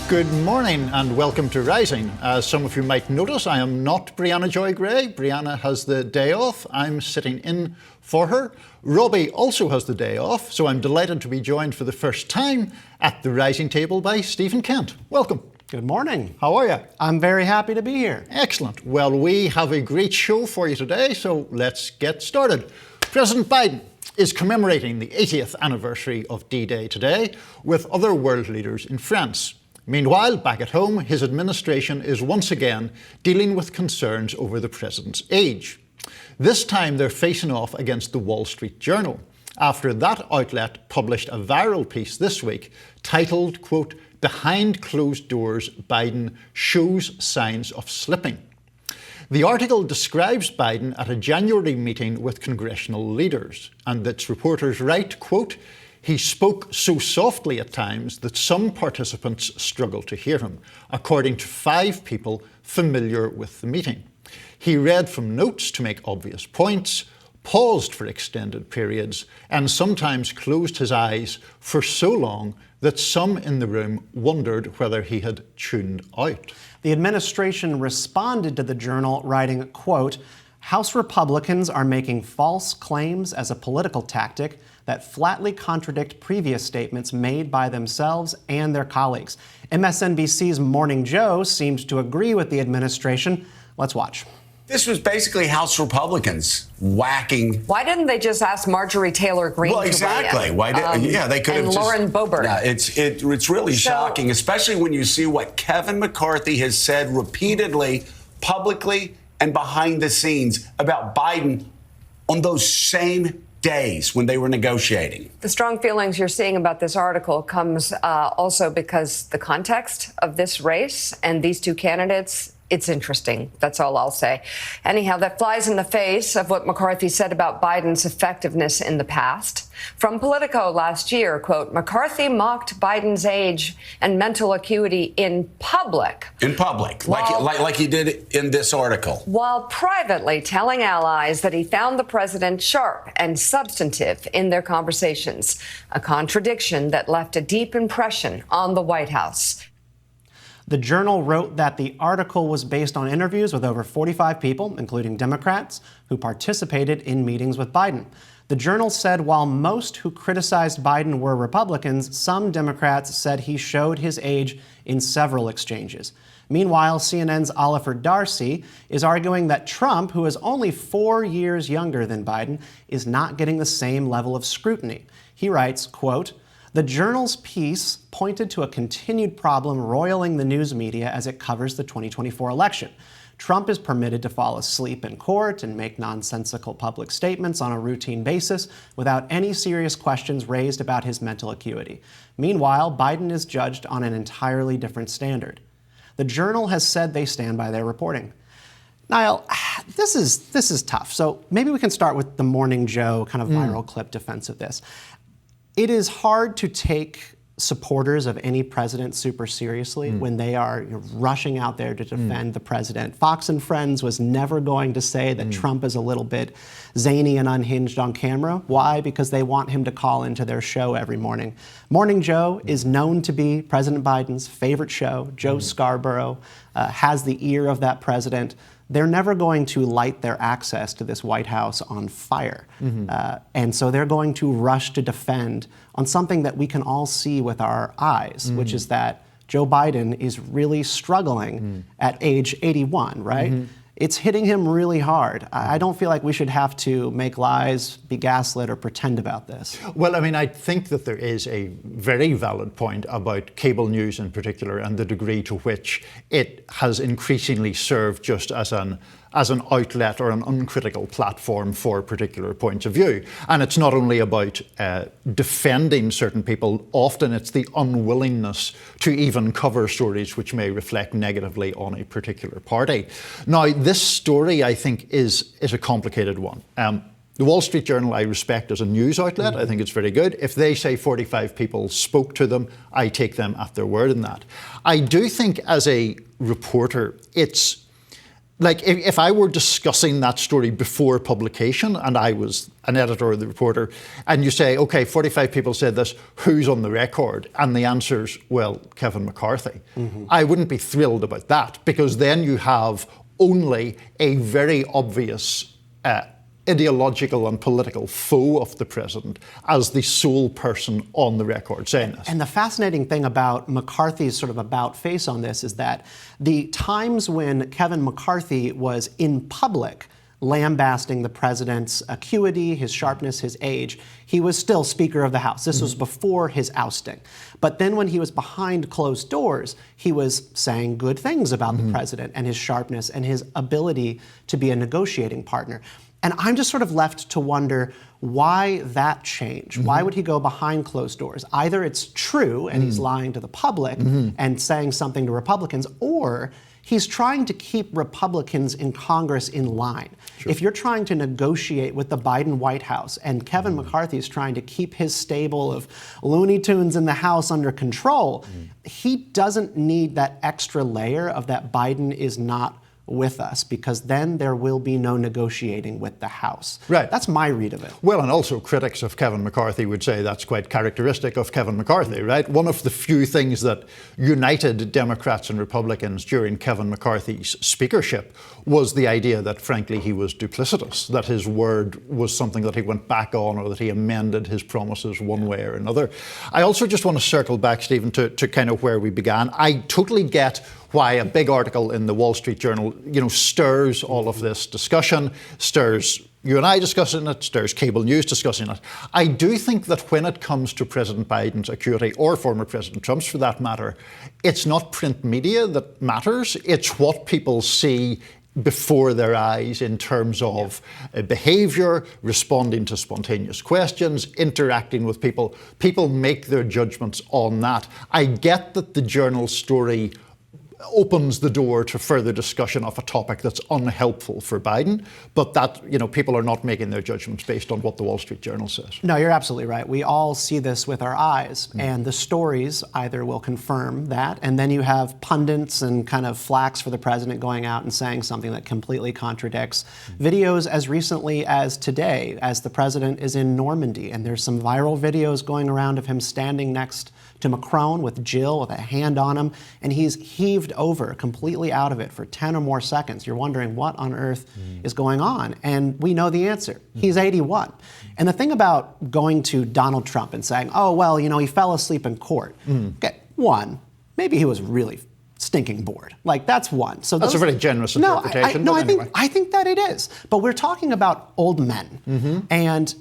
Good morning and welcome to Rising. As some of you might notice, I am not Brianna Joy Gray. Brianna has the day off. I'm sitting in for her. Robbie also has the day off, so I'm delighted to be joined for the first time at the Rising table by Stephen Kent. Welcome. Good morning. How are you? I'm very happy to be here. Excellent. Well, we have a great show for you today, so let's get started. President Biden is commemorating the 80th anniversary of D-Day today with other world leaders in France. Meanwhile, back at home, his administration is once again dealing with concerns over the president's age. This time they're facing off against the Wall Street Journal, after that outlet published a viral piece this week titled, quote, "Behind Closed Doors, Biden Shows Signs of Slipping." The article describes Biden at a January meeting with congressional leaders, and its reporters write, quote, "He spoke so softly at times that some participants struggled to hear him, according to 5 people familiar with the meeting. He read from notes to make obvious points, paused for extended periods, and sometimes closed his eyes for so long that some in the room wondered whether he had tuned out." The administration responded to the Journal writing, quote, "House Republicans are making false claims as a political tactic that flatly contradict previous statements made by themselves and their colleagues." MSNBC's Morning Joe seemed to agree with the administration. Let's watch. This was basically House Republicans whacking. Why didn't they just ask Marjorie Taylor Greene? Well, exactly. Why did? They could have. And Lauren Boebert. Yeah, it's really shocking, especially when you see what Kevin McCarthy has said repeatedly, publicly, and behind the scenes about Biden on those same days when they were negotiating. The strong feelings you're seeing about this article comes also because the context of this race and these two candidates, it's interesting. That's all I'll say. Anyhow, that flies in the face of what McCarthy said about Biden's effectiveness in the past. From Politico last year, quote, "McCarthy mocked Biden's age and mental acuity in public." In public, like he did in this article. While privately telling allies that he found the president sharp and substantive in their conversations. A contradiction that left a deep impression on the White House. The Journal wrote that the article was based on interviews with over 45 people, including Democrats, who participated in meetings with Biden. The Journal said while most who criticized Biden were Republicans, some Democrats said he showed his age in several exchanges. Meanwhile, CNN's Oliver Darcy is arguing that Trump, who is only 4 years younger than Biden, is not getting the same level of scrutiny. He writes, quote, "The Journal's piece pointed to a continued problem roiling the news media as it covers the 2024 election. Trump is permitted to fall asleep in court and make nonsensical public statements on a routine basis without any serious questions raised about his mental acuity. Meanwhile, Biden is judged on an entirely different standard." The Journal has said they stand by their reporting. Niall, this is tough. So maybe we can start with the Morning Joe kind of viral clip defense of this. It is hard to take supporters of any president super seriously when they are rushing out there to defend the president. Fox and Friends was never going to say that Trump is a little bit zany and unhinged on camera. Why? Because they want him to call into their show every morning. Morning Joe is known to be President Biden's favorite show. Joe Scarborough has the ear of that president. They're never going to light their access to this White House on fire. And so they're going to rush to defend on something that we can all see with our eyes, which is that Joe Biden is really struggling at age 81, right? It's hitting him really hard. I don't feel like we should have to make lies, be gaslit, or pretend about this. Well, I mean, I think that there is a very valid point about cable news in particular and the degree to which it has increasingly served just as an outlet or an uncritical platform for particular points of view. And it's not only about defending certain people, often it's the unwillingness to even cover stories which may reflect negatively on a particular party. Now, this story, I think, is a complicated one. The Wall Street Journal I respect as a news outlet. I think it's very good. If they say 45 people spoke to them, I take them at their word in that. I do think as a reporter, it's like if I were discussing that story before publication and I was an editor or the reporter, and you say, okay, 45 people said this, who's on the record? And the answer's, well, Kevin McCarthy. I wouldn't be thrilled about that, because then you have only a very obvious ideological and political foe of the president as the sole person on the record saying this. And the fascinating thing about McCarthy's sort of about face on this is that the times when Kevin McCarthy was in public lambasting the president's acuity, his sharpness, his age, he was still Speaker of the House. This was before his ousting. But then when he was behind closed doors, he was saying good things about the president and his sharpness and his ability to be a negotiating partner. And I'm just sort of left to wonder why that changed. Why would he go behind closed doors? Either it's true and he's lying to the public and saying something to Republicans, or he's trying to keep Republicans in Congress in line. Sure. If you're trying to negotiate with the Biden White House and Kevin McCarthy is trying to keep his stable of Looney Tunes in the House under control, he doesn't need that extra layer of that Biden is not with us, because then there will be no negotiating with the House. Right. That's my read of it. Well, and also critics of Kevin McCarthy would say that's quite characteristic of Kevin McCarthy, right? One of the few things that united Democrats and Republicans during Kevin McCarthy's speakership was the idea that, frankly, he was duplicitous, that his word was something that he went back on, or that he amended his promises one way or another. I also just want to circle back, Stephen, to kind of where we began. I totally get why a big article in the Wall Street Journal, stirs all of this discussion, stirs you and I discussing it, stirs cable news discussing it. I do think that when it comes to President Biden's acuity, or former President Trump's for that matter, it's not print media that matters, it's what people see before their eyes in terms of behaviour, responding to spontaneous questions, interacting with people. People make their judgments on that. I get that the Journal story opens the door to further discussion of a topic that's unhelpful for Biden, but that, people are not making their judgments based on what the Wall Street Journal says. No, you're absolutely right. We all see this with our eyes, and the stories either will confirm that, and then you have pundits and kind of flacks for the president going out and saying something that completely contradicts. Videos as recently as today, as the president is in Normandy, and there's some viral videos going around of him standing next to Macron with Jill with a hand on him, and he's heaved over completely out of it for 10 or more seconds. You're wondering what on earth is going on, and we know the answer. He's 81. And the thing about going to Donald Trump and saying, oh, well, he fell asleep in court. Okay, one, maybe he was really stinking bored. That's one. So that's a very generous interpretation. I think that it is. But we're talking about old men, and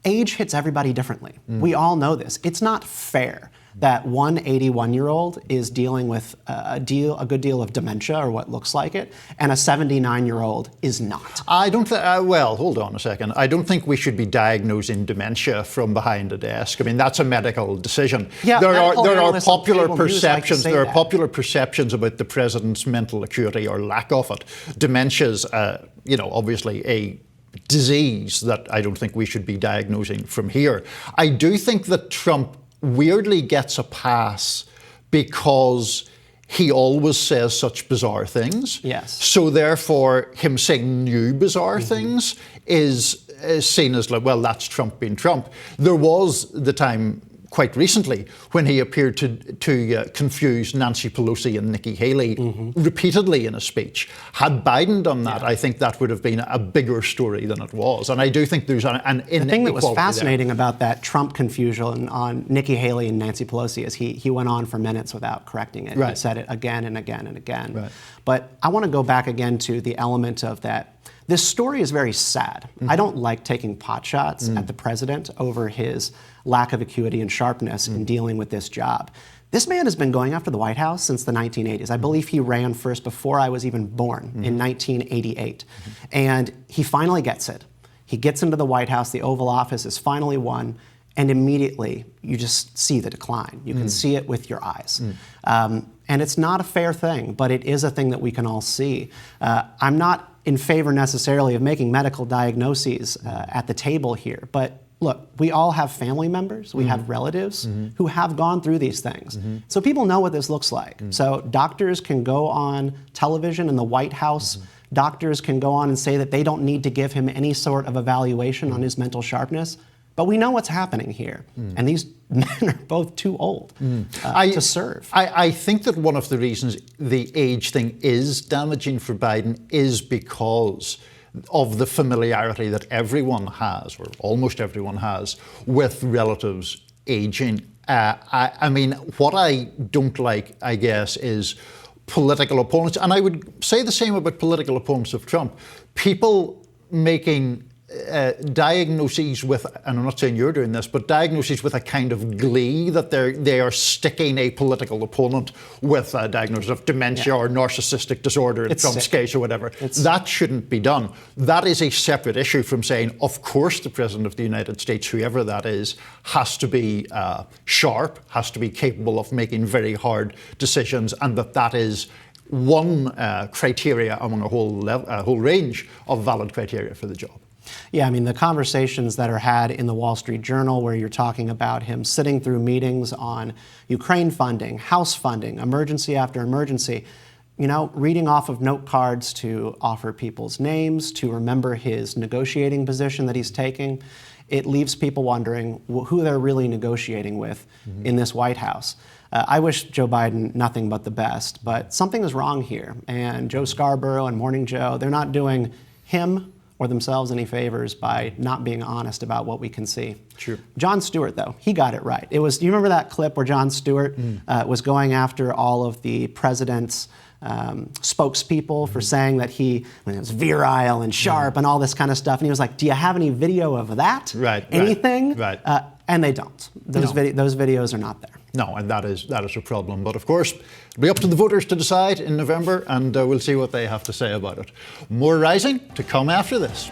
age hits everybody differently. We all know this. It's not fair that one 81-year-old is dealing with a good deal of dementia, or what looks like it, and a 79-year-old is not. I don't well, hold on a second. I don't think we should be diagnosing dementia from behind a desk. I mean, that's a medical decision. Yeah, there are popular perceptions. There are popular perceptions about the president's mental acuity or lack of it. Dementia's, obviously a disease that I don't think we should be diagnosing from here. I do think that Trump weirdly gets a pass because he always says such bizarre things. Yes. So therefore, him saying new bizarre things is seen as well, that's Trump being Trump. There was the time quite recently when he appeared to confuse Nancy Pelosi and Nikki Haley repeatedly in a speech. Had Biden done that, I think that would have been a bigger story than it was. And I do think there's an inequality there. The thing that was fascinating about that Trump confusion on Nikki Haley and Nancy Pelosi is he went on for minutes without correcting it. Right. He said it again and again and again. Right. But I want to go back again to the element of that. This story is very sad. I don't like taking pot shots at the president over his lack of acuity and sharpness in dealing with this job. This man has been going after the White House since the 1980s. I believe he ran first before I was even born in 1988. And he finally gets it. He gets into the White House, the Oval Office is finally won, and immediately you just see the decline. You can see it with your eyes. And it's not a fair thing, but it is a thing that we can all see. I'm not in favor necessarily of making medical diagnoses at the table here, but look, we all have family members, we have relatives who have gone through these things. So people know what this looks like. So doctors can go on television in the White House Doctors can go on and say that they don't need to give him any sort of evaluation on his mental sharpness. But we know what's happening here. And these men are both too old to serve. I think that one of the reasons the age thing is damaging for Biden is because of the familiarity that everyone has, or almost everyone has, with relatives aging. I mean, what I don't like, I guess, is political opponents, and I would say the same about political opponents of Trump, people making diagnoses with, and I'm not saying you're doing this, but diagnoses with a kind of glee that they are sticking a political opponent with a diagnosis of dementia or narcissistic disorder in Trump's case or whatever. That shouldn't be done. That is a separate issue from saying, of course, the President of the United States, whoever that is, has to be sharp, has to be capable of making very hard decisions, and that is one criteria among a whole range of valid criteria for the job. Yeah, I mean, the conversations that are had in the Wall Street Journal where you're talking about him sitting through meetings on Ukraine funding, House funding, emergency after emergency, you know, reading off of note cards to offer people's names, to remember his negotiating position that he's taking, it leaves people wondering who they're really negotiating with in this White House. I wish Joe Biden nothing but the best, but something is wrong here. And Joe Scarborough and Morning Joe, they're not doing him or themselves any favors by not being honest about what we can see. Sure. Jon Stewart, though, he got it right. Do you remember that clip where Jon Stewart was going after all of the president's spokespeople for saying that he was virile and sharp and all this kind of stuff? And he was like, do you have any video of that? Right. Anything? Right. And they don't. Those videos are not there. No, and that is a problem. But of course, it'll be up to the voters to decide in November, and we'll see what they have to say about it. More Rising to come after this.